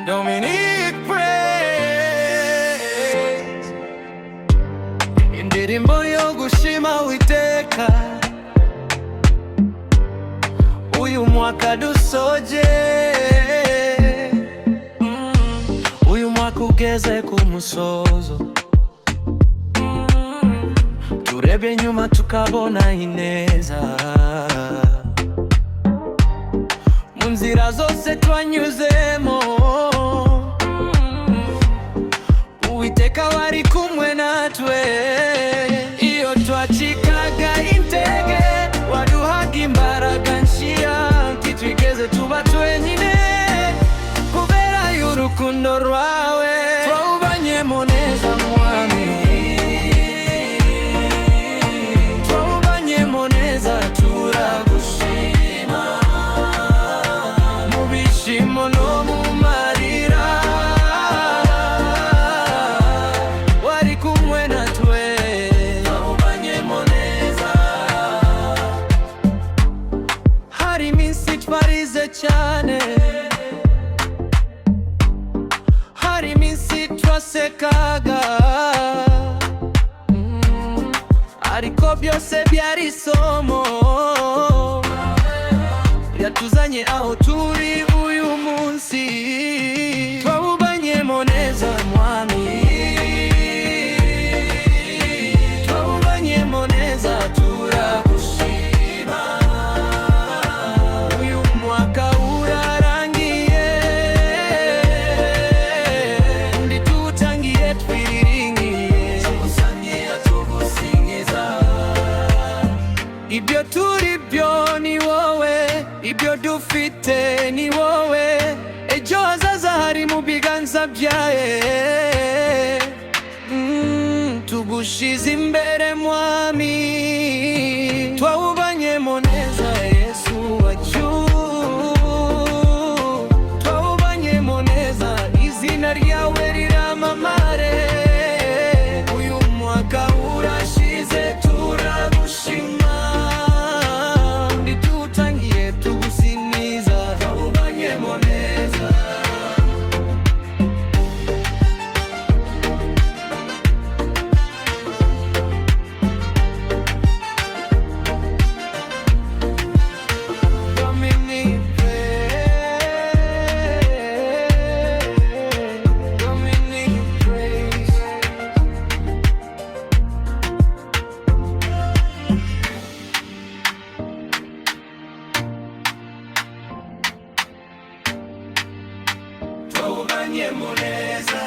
Dominic Praise, indirimbo yo gushima Uwiteka. Uyu mwaka dusoje, uyu mwaka ugeze ku musozo. Turebye nyuma tukabona ineza, mu nzira zose twanyuzemo Uwiteka wari kumwe natwe. Iyo twacikaga intege waduhaga imbaraga nshya, ntitwigeze tuba twenyine kubera y'urukundo rwawe. Twawubanyemo neza Mwami, twawubanyemo neza, turagushima mu bishimo no mu marira. Wari kumwe natwe, twawubanyemo neza. Hari iminsi twarize cyane, hari iminsi twasekaga, ariko byose byari isomo yatuzanye aho turi uyu munsi. Twawubanyemo neza Mwami, twawubanyemo neza, turagushima. Uyu mwaka urarangiye, undi tuwutangiye twiringiye, tugusingiza. Ibyo turi byo ni wowe, ibyo dufite ni wowe, ejo hazaza hari mu biganza byawe. Tugushize imbere Mwami, twawubanyemo neza Yesu wacu, twawubanyemo neza, izina ryawe riramamare. Uyu mwaka urashize, turagushima, undi tuwutangiye tugusiniza. Twawubanyemo neza, Dominic Praise, Dominic Praise. Twawubanyemo neza.